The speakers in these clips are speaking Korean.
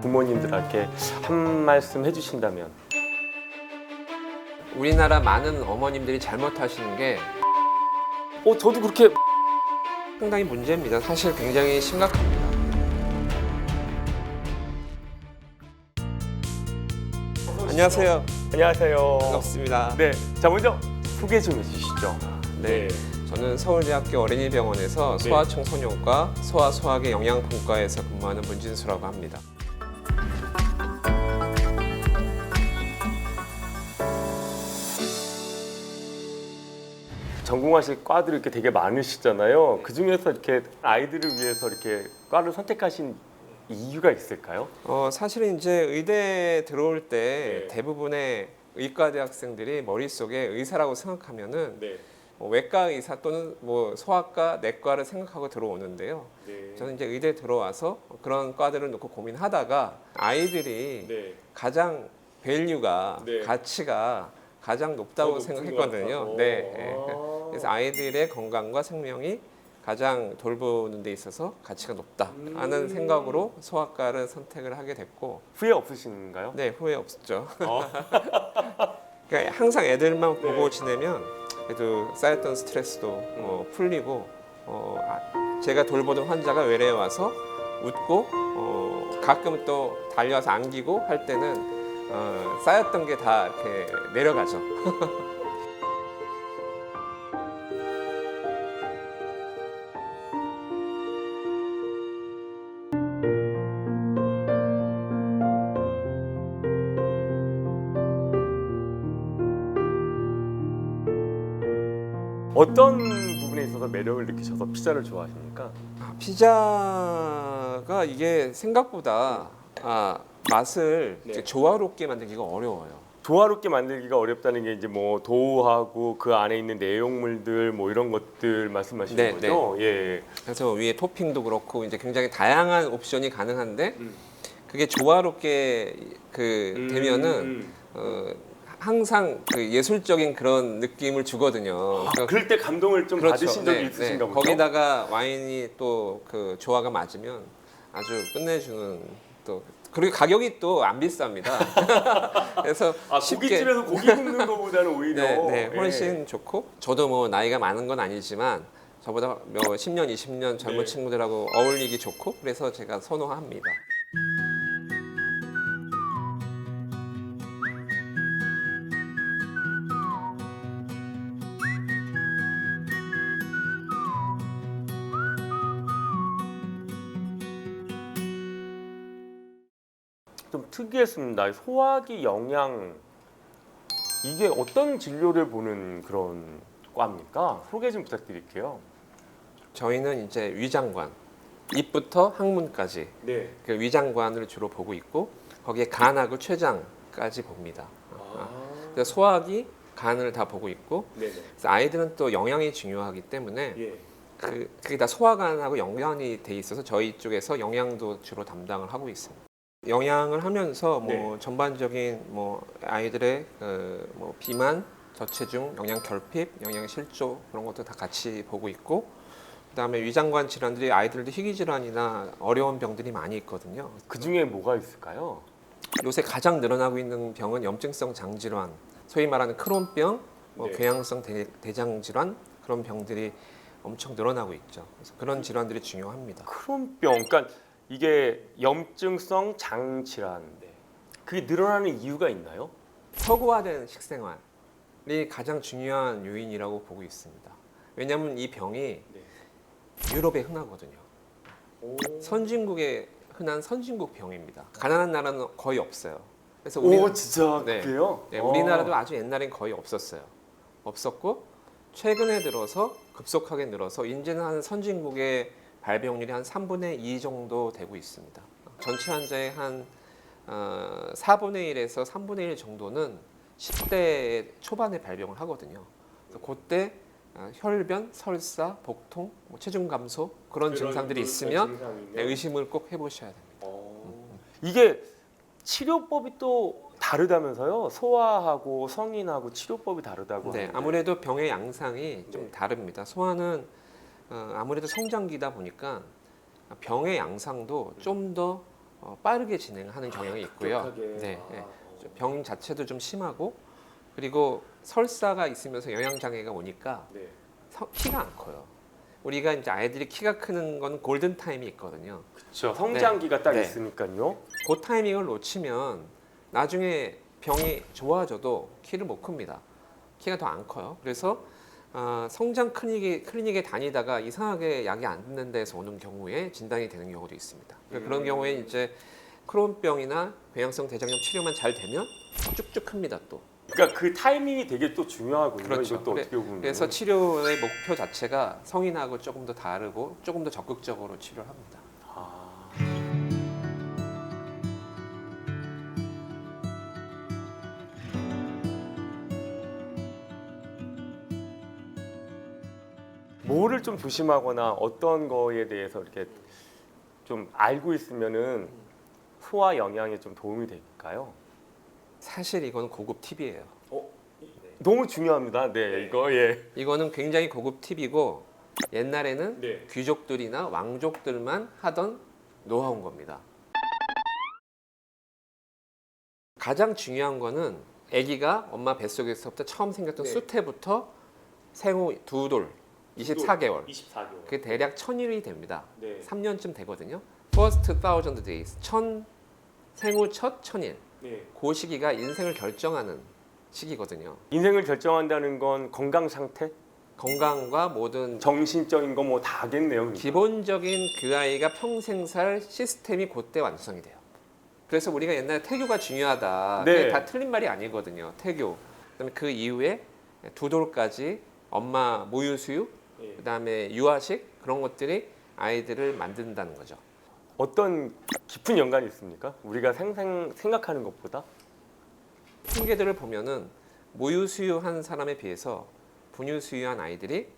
부모님들한테 한 말씀 해주신다면? 우리나라 많은 어머님들이 잘못하시는 게 저도 그렇게 상당히 문제입니다. 사실 굉장히 심각합니다. 안녕하세요. 안녕하세요. 반갑습니다. 네, 자 먼저 소개 좀 해주시죠. 네. 저는 서울대학교 어린이병원에서 네. 소아청소년과 소아소학의 영양분과에서 근무하는 문진수라고 합니다. 전공하실 과들이 이렇게 되게 많으시잖아요. 그 중에서 이렇게 아이들을 위해서 이렇게 과를 선택하신 이유가 있을까요? 사실은 이제 의대 들어올 때 네. 대부분의 의과 대학생들이 머릿속에 의사라고 생각하면은 네. 외과 의사 또는 뭐 소아과, 내과를 생각하고 들어오는데요. 네. 저는 이제 의대 들어와서 그런 과들을 놓고 고민하다가 아이들이 네. 가장 밸류가 네. 가치가 가장 높다고 높은 것 생각했거든요. 같아서. 네. 아. 그래서 아이들의 건강과 생명이 가장 돌보는 데 있어서 가치가 높다 하는 생각으로 소아과를 선택을 하게 됐고 후회 없으신가요? 네, 후회 없었죠. 어. 그러니까 항상 애들만 보고 네. 지내면 그래도 쌓였던 스트레스도 풀리고 제가 돌보던 환자가 외래에 와서 웃고 가끔 또 달려와서 안기고 할 때는 쌓였던 게 다 이렇게 내려가죠. 어떤 부분에 있어서 매력을 느끼셔서 피자를 좋아하십니까? 피자가 이게 생각보다 맛을 네. 이제 조화롭게 만들기가 어려워요. 조화롭게 만들기가 어렵다는 게 이제 뭐 도우하고 그 안에 있는 내용물들 뭐 이런 것들 말씀하시는 네, 거죠? 예. 그래서 위에 토핑도 그렇고 이제 굉장히 다양한 옵션이 가능한데 음. 그게 조화롭게 되면은 항상 그 예술적인 그런 느낌을 주거든요. 그러니까 그럴 때 감동을 좀 받으신 적이 있으신가 보죠? 거기다가 와인이 또 그 조화가 맞으면 아주 끝내주는 또 그리고 가격이 또 안 비쌉니다. 그래서 쉽게 고깃집에서 고기 굽는 것보다는 오히려 훨씬 좋고 저도 뭐 나이가 많은 건 아니지만 저보다 10년, 20년 젊은 네. 친구들하고 어울리기 좋고 그래서 제가 선호합니다. 좀 특이했습니다. 소화기 영양 이게 어떤 진료를 보는 그런 과입니까? 소개 좀 부탁드릴게요. 저희는 이제 위장관, 입부터 항문까지 네. 그 위장관을 주로 보고 있고 거기에 간하고 췌장까지 봅니다. 그래서 소화기, 간을 다 보고 있고 네네. 그래서 아이들은 또 영양이 중요하기 때문에 예. 그게 다 소화관하고 연관이 돼 있어서 저희 쪽에서 영양도 주로 담당을 하고 있습니다. 영양을 하면서 뭐 네. 전반적인 뭐 아이들의 뭐 비만, 저체중, 영양 결핍, 영양 실조 그런 것도 다 같이 보고 있고 그다음에 위장관 질환들이 아이들도 희귀 질환이나 어려운 병들이 많이 있거든요. 그 중에 뭐가 있을까요? 요새 가장 늘어나고 있는 병은 염증성 장질환, 소위 말하는 크론병, 네. 궤양성 대장 질환 그런 병들이 엄청 늘어나고 있죠. 그래서 그런 질환들이 중요합니다. 크론병, 그러니까 이게 염증성 장 질환인데 그게 늘어나는 이유가 있나요? 서구화된 식생활이 가장 중요한 요인이라고 보고 있습니다. 왜냐하면 이 병이 네. 유럽에 흔하거든요. 선진국에 흔한 선진국 병입니다. 가난한 나라는 거의 없어요. 그래서 진짜 네. 그래요? 네, 우리나라도 아주 옛날엔 거의 없었어요. 없었고 최근에 들어서 급속하게 늘어서 이제는 한 선진국의 발병률이 한 3분의 2 정도 되고 있습니다. 전체 환자의 한 4분의 1에서 3분의 1 정도는 10대 초반에 발병을 하거든요. 그래서 그때 혈변, 설사, 복통, 뭐 체중 감소 그런 증상들이 있으면 의심을 꼭 해보셔야 됩니다. 이게 치료법이 또 다르다면서요? 소아하고 성인하고 치료법이 다르다고 네, 하는데. 아무래도 병의 양상이 좀 네. 다릅니다. 소아는 아무래도 성장기다 보니까 병의 양상도 좀 더 빠르게 진행하는 경향이 있고요. 급격하게. 네, 아, 네. 병 자체도 좀 심하고 그리고 설사가 있으면서 영양 장애가 오니까 네. 키가 안 커요. 우리가 이제 아이들이 키가 크는 건 골든 타임이 있거든요. 그렇죠. 성장기가 딱 네. 있으니까요. 그 타이밍을 놓치면 나중에 병이 좋아져도 키를 못 큽니다. 키가 더 안 커요. 그래서 성장 클리닉에 다니다가 이상하게 약이 안 듣는 데서 오는 경우에 진단이 되는 경우도 있습니다. 그런 경우에 이제 크론병이나 궤양성 대장염 치료만 잘 되면 쭉쭉 큽니다 또. 그러니까 그 타이밍이 되게 또 중요하군요. 그렇죠. 이것도 어떻게 보면. 그래서 치료의 목표 자체가 성인하고 조금 더 다르고 조금 더 적극적으로 치료를 합니다. 아. 뭐를 좀 조심하거나 어떤 거에 대해서 이렇게 좀 알고 있으면은 소화 영양에 좀 도움이 될까요? 사실 이건 고급 팁이에요. 너무 중요합니다. 네, 이거 예. 이거는 굉장히 고급 팁이고 옛날에는 네. 귀족들이나 왕족들만 하던 노하우인 겁니다. 가장 중요한 거는 아기가 엄마 뱃속에서부터 처음 생겼던 네. 수태부터 생후 2돌 24개월 24개월. 그게 대략 1000일이 됩니다. 네. 3년쯤 되거든요. First 1000 days 생후 첫 1000일 네. 그 시기가 인생을 결정하는 시기거든요. 인생을 결정한다는 건 건강 상태, 건강과 모든 정신적인 거 뭐 다 하겠네요. 기본적인 그 아이가 평생 살 시스템이 그때 완성이 돼요. 그래서 우리가 옛날에 태교가 중요하다. 네. 그게 다 틀린 말이 아니거든요. 태교. 그다음에 그 이후에 2돌까지 엄마 모유 수유, 예. 그다음에 유아식 그런 것들이 아이들을 만든다는 거죠. 어떤 깊은 연관이 있습니까? 우리가 생각하는 것보다? 통계들을 보면은 모유 수유한 사람에 비해서 분유 수유한 아이들이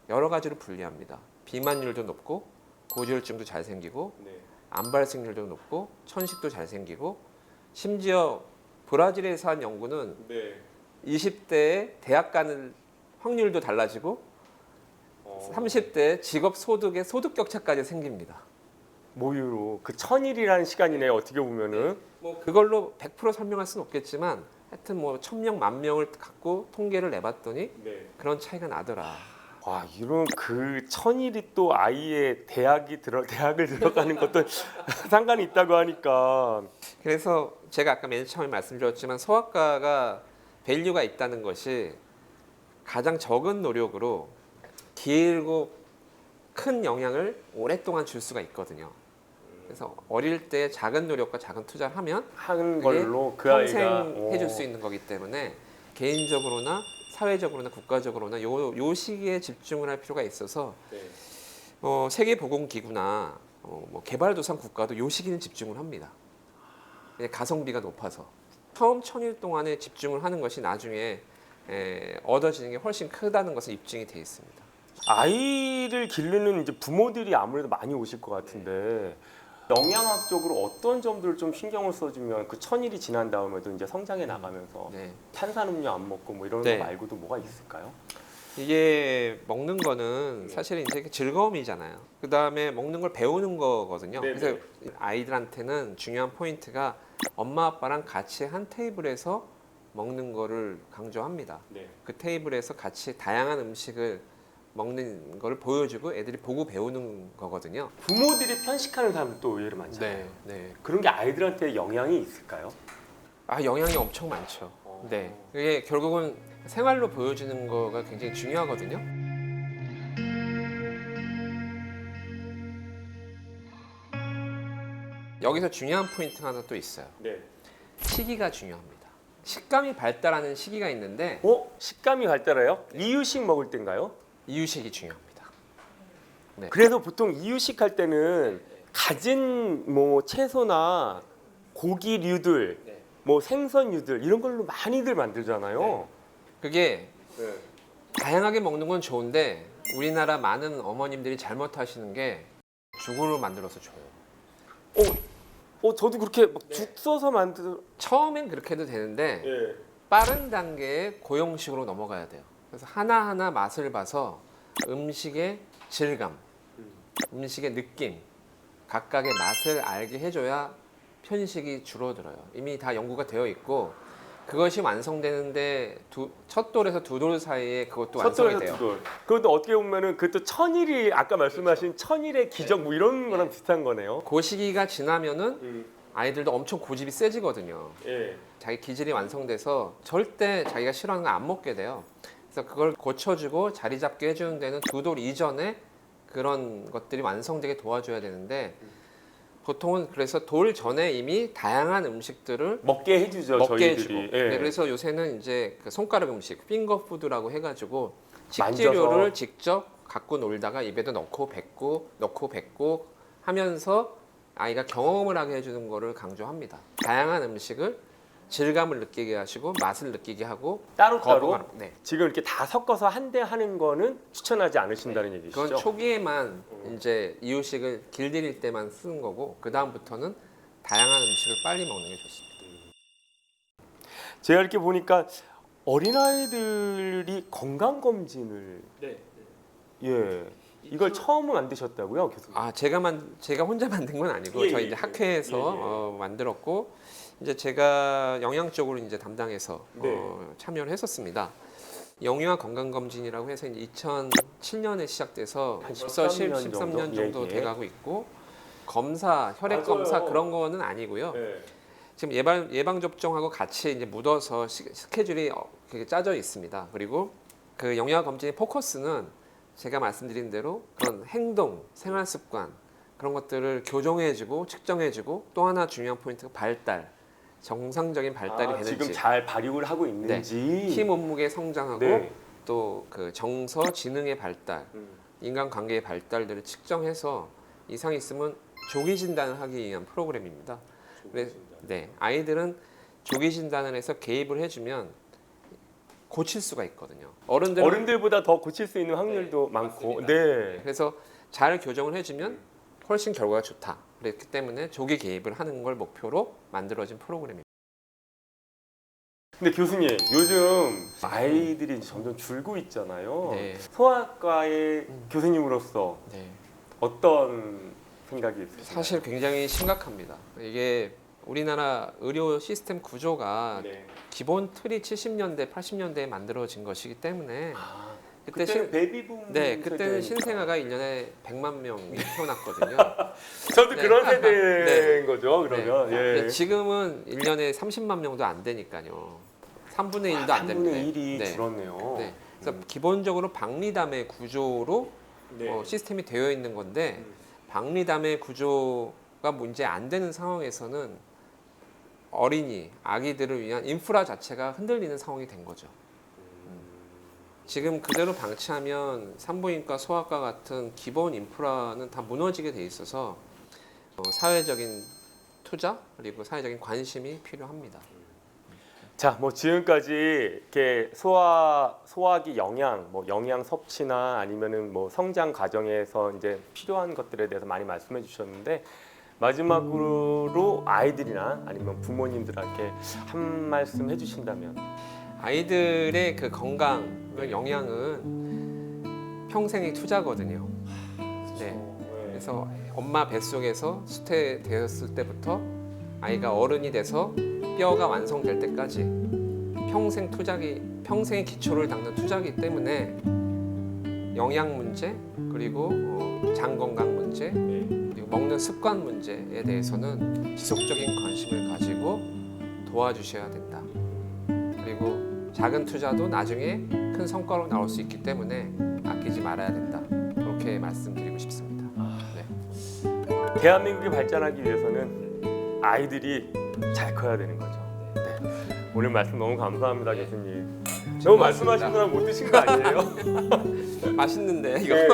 여러 가지로 불리합니다. 비만율도 높고 고지혈증도 잘 생기고 네. 암 발생률도 높고 천식도 잘 생기고 심지어 브라질에서 한 연구는 네. 20대에 대학 가는 확률도 달라지고 30대 직업 소득의 소득 격차까지 생깁니다. 모유로 그 1000일이라는 시간이네요. 어떻게 보면은. 뭐 그걸로 100% 설명할 수는 없겠지만 하여튼 뭐 1000명, 10,000명을 갖고 통계를 내봤더니 네. 그런 차이가 나더라. 와, 이런 그 1000일이 또 아이의 대학을 들어가는 것도 상관이 있다고 하니까. 그래서 제가 아까 맨 처음에 말씀드렸지만 소아과가 밸류가 있다는 것이 가장 적은 노력으로 길고 큰 영향을 오랫동안 줄 수가 있거든요. 그래서 어릴 때 작은 노력과 작은 투자를 하면 한 그게 걸로 그 평생 아이가 해줄 수 있는 거기 때문에 개인적으로나 사회적으로나 국가적으로나 요 시기에 집중을 할 필요가 있어서 네. 세계보건기구나 뭐 개발도상 국가도 요 시기는 집중을 합니다. 가성비가 높아서 처음 1000일 동안에 집중을 하는 것이 나중에 얻어지는 게 훨씬 크다는 것은 입증이 돼 있습니다. 아이를 기르는 이제 부모들이 아무래도 많이 오실 것 같은데 영양학적으로 어떤 점들을 좀 신경을 써주면 그 1000일이 지난 다음에도 이제 성장해 나가면서 네. 탄산음료 안 먹고 뭐 이런 네. 거 말고도 뭐가 있을까요? 이게 먹는 거는 사실 이제 즐거움이잖아요. 그 다음에 먹는 걸 배우는 거거든요. 네네. 그래서 아이들한테는 중요한 포인트가 엄마 아빠랑 같이 한 테이블에서 먹는 거를 강조합니다. 네. 그 테이블에서 같이 다양한 음식을 먹는 걸 보여주고 애들이 보고 배우는 거거든요. 부모들이 편식하는 사람 또 의외로 많잖아요. 네. 그런 게 아이들한테 영향이 있을까요? 영향이 엄청 많죠. 네. 그게 결국은 생활로 보여주는 거가 굉장히 중요하거든요. 여기서 중요한 포인트가 하나 또 있어요. 네. 시기가 중요합니다. 식감이 발달하는 시기가 있는데 식감이 발달해요? 이유식 먹을 때인가요? 이유식이 중요합니다. 네. 그래서 보통 이유식 할 때는 갖은 뭐 채소나 고기류들, 네. 뭐 생선류들 이런 걸로 많이들 만들잖아요. 그게 네. 다양하게 먹는 건 좋은데 우리나라 많은 어머님들이 잘못하시는 게 죽으로 만들어서 줘요. 저도 그렇게 막 죽 써서 만들. 처음엔 그렇게 해도 되는데 예. 빠른 단계에 고형식으로 넘어가야 돼요. 그래서 하나하나 맛을 봐서 음식의 질감, 음식의 느낌, 각각의 맛을 알게 해줘야 편식이 줄어들어요. 이미 다 연구가 되어 있고 그것이 완성되는데 첫 돌에서 두 돌 사이에 그것도 완성이 돼요. 그것도 어떻게 보면은 그것도 천일이 아까 말씀하신 천일의 기적 뭐 이런 거랑 비슷한 거네요. 그 시기가 지나면은 아이들도 엄청 고집이 세지거든요. 예. 자기 기질이 완성돼서 절대 자기가 싫어하는 거 안 먹게 돼요. 그래서 그걸 고쳐주고 자리 잡게 해주는 데는 두 돌 이전에 그런 것들이 완성되게 도와줘야 되는데 보통은 그래서 돌 전에 이미 다양한 음식들을 먹게 해주죠. 먹게 저희들이. 해주고 예. 네, 그래서 요새는 이제 그 손가락 음식 핑거푸드라고 해가지고 만져서. 식재료를 직접 갖고 놀다가 입에도 넣고 뱉고 하면서 아이가 경험을 하게 해주는 거를 강조합니다. 다양한 음식을 질감을 느끼게 하시고 맛을 느끼게 하고 따로따로 거부감, 네. 지금 이렇게 다 섞어서 한데 하는 거는 추천하지 않으신다는 얘기시죠? 그건 초기에만 이제 이유식을 길들일 때만 쓰는 거고 그 다음부터는 다양한 음식을 빨리 먹는 게 좋습니다. 제가 이렇게 보니까 어린아이들이 건강검진을 예 이걸 처음 만드셨다고요? 교수님? 아 제가 혼자 만든 건 아니고 예, 저희 예, 이제 예. 학회에서 예, 만들었고 이제 제가 영양 쪽으로 이제 담당해서 네. 참여를 했었습니다. 영유아 건강검진이라고 해서 이제 2007년에 시작돼서 한 벌써 13년 13년 정도 예, 예. 돼가고 있고 검사, 혈액 맞아요. 검사 그런 거는 아니고요. 네. 지금 예방 접종하고 같이 이제 묻어서 스케줄이 되게 짜져 있습니다. 그리고 그 영유아 검진의 포커스는 제가 말씀드린 대로 그런 행동, 생활 습관 그런 것들을 교정해주고 측정해주고 또 하나 중요한 포인트가 발달, 정상적인 발달이 되는지 지금 잘 발육을 하고 있는지 키 몸무게 성장하고 네. 또 그 정서, 지능의 발달, 인간관계의 발달들을 측정해서 이상이 있으면 조기 진단을 하기 위한 프로그램입니다. 네, 아이들은 조기 진단을 해서 개입을 해주면 고칠 수가 있거든요. 어른들보다 더 고칠 수 있는 확률도 많고 네. 그래서 잘 교정을 해주면 훨씬 결과가 좋다. 그렇기 때문에 조기 개입을 하는 걸 목표로 만들어진 프로그램입니다. 근데 교수님 요즘 아이들이 점점 줄고 있잖아요. 네. 소아과의 교수님으로서 네. 어떤 생각이 있으세요? 사실 굉장히 심각합니다. 이게 우리나라 의료 시스템 구조가 네. 기본 틀이 70년대, 80년대에 만들어진 것이기 때문에 그때 그때는 베이비붐 네, 그때는 세대니까. 신생아가 1년에 100만 명이 태어났거든요. 저도 네. 그런 세대인 네. 거죠. 그러면 네. 예. 근데 지금은 1년에 30만 명도 안 되니까요. 3분의 1도 안 3분의 되는데. 1이 네. 줄었네요. 네. 그래서 기본적으로 박리담의 구조로 네. 시스템이 되어 있는 건데 박리담의 구조가 문제 안 되는 상황에서는 어린이, 아기들을 위한 인프라 자체가 흔들리는 상황이 된 거죠. 지금 그대로 방치하면 산부인과, 소아과 같은 기본 인프라는 다 무너지게 돼 있어서 사회적인 투자 그리고 사회적인 관심이 필요합니다. 자, 뭐 지금까지 이렇게 소화기 영양, 뭐 영양 섭취나 아니면은 뭐 성장 과정에서 이제 필요한 것들에 대해서 많이 말씀해 주셨는데 마지막으로 아이들이나 아니면 부모님들한테 한 말씀 해주신다면 아이들의 그 건강, 영양은 평생의 투자거든요. 네. 그래서 엄마 뱃속에서 수태되었을 때부터 아이가 어른이 돼서 뼈가 완성될 때까지 평생의 기초를 닦는 투자이기 때문에 영양 문제 그리고 장 건강 문제 그리고 먹는 습관 문제에 대해서는 지속적인 관심을 가지고 도와주셔야 된다. 그리고 작은 투자도 나중에 큰 성과로 나올 수 있기 때문에 아끼지 말아야 된다. 그렇게 말씀드리고 싶습니다. 네. 대한민국이 발전하기 위해서는 아이들이 잘 커야 되는 거죠. 네. 오늘 말씀 너무 감사합니다, 교수님. 너무 말씀하신 거랑 못 드신 거 아니에요? 맛있는데 이거. 네.